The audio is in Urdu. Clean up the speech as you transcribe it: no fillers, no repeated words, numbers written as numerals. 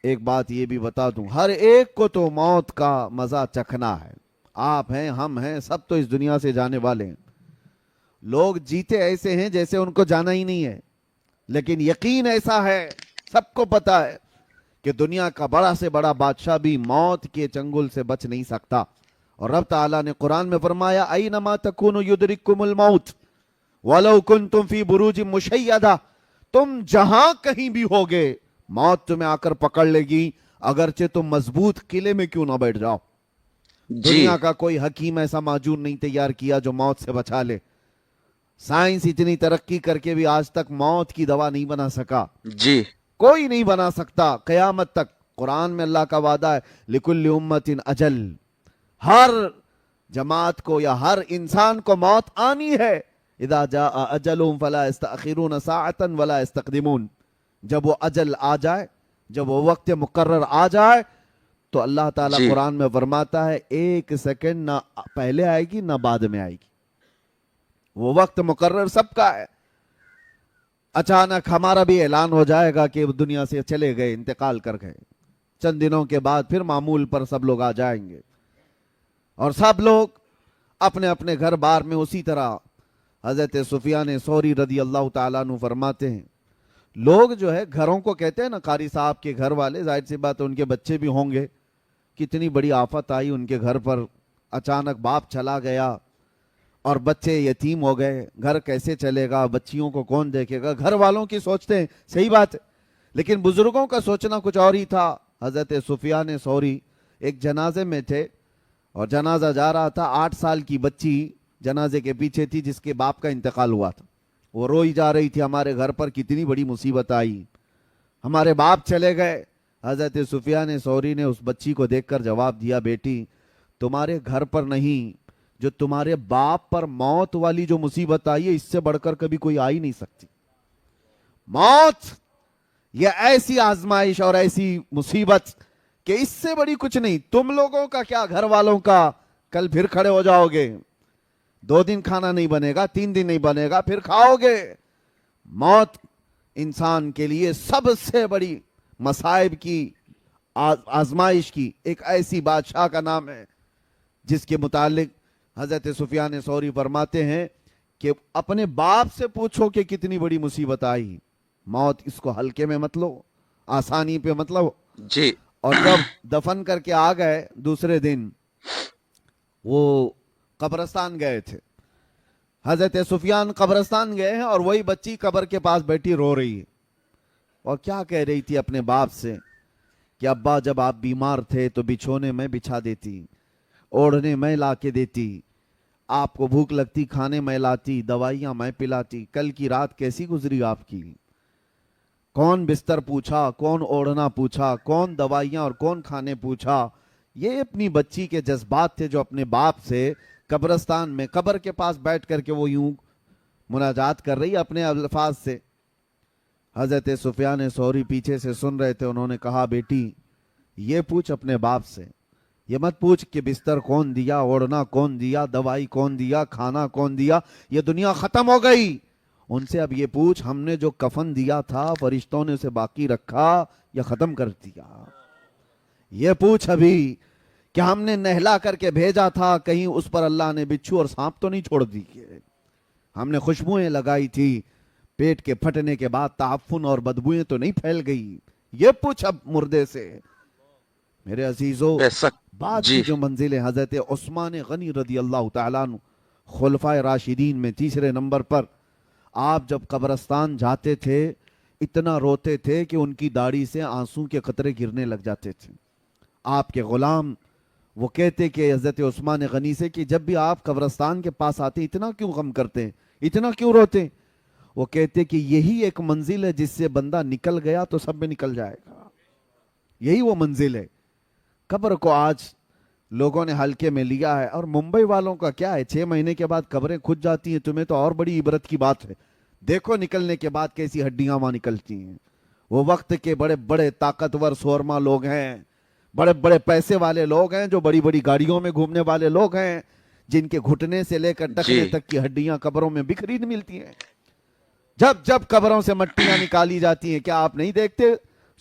ایک بات یہ بھی بتا دوں، ہر ایک کو تو موت کا مزہ چکھنا ہے. آپ ہیں، ہم ہیں، سب تو اس دنیا سے جانے والے ہیں. لوگ جیتے ایسے ہیں جیسے ان کو جانا ہی نہیں ہے، لیکن یقین ایسا ہے، سب کو پتا ہے کہ دنیا کا بڑا سے بڑا بادشاہ بھی موت کے چنگل سے بچ نہیں سکتا. اور رب تعالیٰ نے قرآن میں فرمایا اینما تکونوا یدرککم الموت ولو کنتم فی بروج مشیدہ، تم جہاں کہیں بھی ہوگے موت تمہیں آ کر پکڑ لے گی، اگرچہ تم مضبوط قلعے میں کیوں نہ بیٹھ جاؤ. جی دنیا کا کوئی حکیم ایسا معجون نہیں تیار کیا جو موت سے بچا لے. سائنس اتنی ترقی کر کے بھی آج تک موت کی دوا نہیں بنا سکا، جی کوئی نہیں بنا سکتا قیامت تک. قرآن میں اللہ کا وعدہ ہے لکل امت اجل، ہر جماعت کو یا ہر انسان کو موت آنی ہے. اذا جاء اجلهم فلا يستأخرون ساعة ولا يستقدمون، جب وہ اجل آ جائے، جب وہ وقت مقرر آ جائے تو اللہ تعالیٰ جی قرآن میں فرماتا ہے ایک سیکنڈ نہ پہلے آئے گی نہ بعد میں آئے گی. وہ وقت مقرر سب کا ہے. اچانک ہمارا بھی اعلان ہو جائے گا کہ دنیا سے چلے گئے، انتقال کر گئے، چند دنوں کے بعد پھر معمول پر سب لوگ آ جائیں گے، اور سب لوگ اپنے اپنے گھر بار میں اسی طرح. حضرت سفیان ثوری رضی اللہ تعالیٰ عنہ فرماتے ہیں لوگ جو ہے گھروں کو کہتے ہیں نا، قاری صاحب کے گھر والے، ظاہر سی بات ہے ان کے بچے بھی ہوں گے. کتنی بڑی آفت آئی ان کے گھر پر، اچانک باپ چلا گیا اور بچے یتیم ہو گئے، گھر کیسے چلے گا، بچیوں کو کون دیکھے گا. گھر والوں کی سوچتے ہیں، صحیح بات ہے، لیکن بزرگوں کا سوچنا کچھ اور ہی تھا. حضرت سفیان ثوری ایک جنازے میں تھے اور جنازہ جا رہا تھا، 8 سال کی بچی جنازے کے پیچھے تھی جس کے باپ کا انتقال ہوا تھا. وہ روئی جا رہی تھی ہمارے گھر پر کتنی بڑی مصیبت آئی، ہمارے باپ چلے گئے. حضرت سفیان ثوری نے اس بچی کو دیکھ کر جواب دیا بیٹی تمہارے گھر پر نہیں، جو تمہارے باپ پر موت والی جو مصیبت آئی ہے اس سے بڑھ کر کبھی کوئی آ ہی نہیں سکتی. موت یہ ایسی آزمائش اور ایسی مصیبت کہ اس سے بڑی کچھ نہیں. تم لوگوں کا کیا، گھر والوں کا، کل پھر کھڑے ہو جاؤ گے، 2 دن کھانا نہیں بنے گا، 3 دن نہیں بنے گا، پھر کھاؤ گے. موت انسان کے لیے سب سے بڑی مصائب کی، آزمائش کی ایک ایسی بادشاہ کا نام ہے جس کے متعلق حضرت سفیان ثوری فرماتے ہیں کہ اپنے باپ سے پوچھو کہ کتنی بڑی مصیبت آئی. موت اس کو ہلکے میں مت لو، آسانی پہ مت لو. جی اور جب دفن کر کے آ گئے دوسرے دن، وہ قبرستان گئے تھے، حضرت سفیان قبرستان گئے ہیں اور وہی بچی قبر کے پاس بیٹھی رو رہی ہے اور کیا کہہ رہی تھی اپنے باپ سے کہ ابا جب آپ بیمار تھے تو بچھونے میں بچھا دیتی، اوڑھنے میں لا کے دیتی، آپ کو بھوک لگتی کھانے میں لاتی، دوائیاں میں پلاتی. کل کی رات کیسی گزری آپ کی؟ کون بستر پوچھا، کون اوڑھنا پوچھا، کون دوائیاں اور کون کھانے پوچھا. یہ اپنی بچی کے جذبات تھے جو اپنے باپ سے قبرستان میں قبر کے پاس بیٹھ کر کے وہ یوں مناجات کر رہی اپنے الفاظ سے. حضرت سفیان ثوری پیچھے سے سن رہے تھے، انہوں نے کہا بیٹی یہ پوچھ اپنے باپ سے، یہ مت پوچھ کہ بستر کون دیا، اوڑھنا کون دیا، دوائی کون دیا، کھانا کون دیا. یہ دنیا ختم ہو گئی. ان سے اب یہ پوچھ ہم نے جو کفن دیا تھا فرشتوں نے اسے باقی رکھا یا ختم کر دیا. یہ پوچھ ابھی کہ ہم نے نہلا کر کے بھیجا تھا، کہیں اس پر اللہ نے بچھو اور سانپ تو نہیں چھوڑ دی. ہم نے خوشبوئیں لگائی تھی، پیٹ کے پھٹنے کے بعد تعفن اور بدبوئیں تو نہیں پھیل گئی. یہ پوچھ اب مردے سے. میرے عزیزو، بے شک. بعد جی کی جو منزلیں حضرت عثمان غنی رضی اللہ تعالیٰ عنہ خلفائے راشدین میں تیسرے نمبر پر، آپ جب قبرستان جاتے تھے اتنا روتے تھے کہ ان کی داڑھی سے آنسوں کے قطرے گرنے لگ جاتے تھے. آپ کے غلام وہ کہتے کہ حضرت عثمان غنی سے کہ جب بھی آپ قبرستان کے پاس آتے اتنا کیوں غم کرتے ہیں، اتنا کیوں روتے؟ وہ کہتے کہ یہی ایک منزل ہے جس سے بندہ نکل گیا تو سب میں نکل جائے گا. یہی وہ منزل ہے. قبر کو آج لوگوں نے ہلکے میں لیا ہے، اور ممبئی والوں کا کیا ہے، 6 مہینے کے بعد قبریں کھد جاتی ہیں. تمہیں تو اور بڑی عبرت کی بات ہے، دیکھو نکلنے کے بعد کیسی ہڈیاں وہاں نکلتی ہیں. وہ وقت کے بڑے بڑے طاقتور سورما لوگ ہیں، بڑے بڑے پیسے والے لوگ ہیں، جو بڑی بڑی گاڑیوں میں گھومنے والے لوگ ہیں، جن کے گھٹنے سے لے کر ٹخنے جی تک کی ہڈیاں قبروں میں بکھری ملتی ہیں. جب جب قبروں سے مٹیاں نکالی جاتی ہیں، کیا آپ نہیں دیکھتے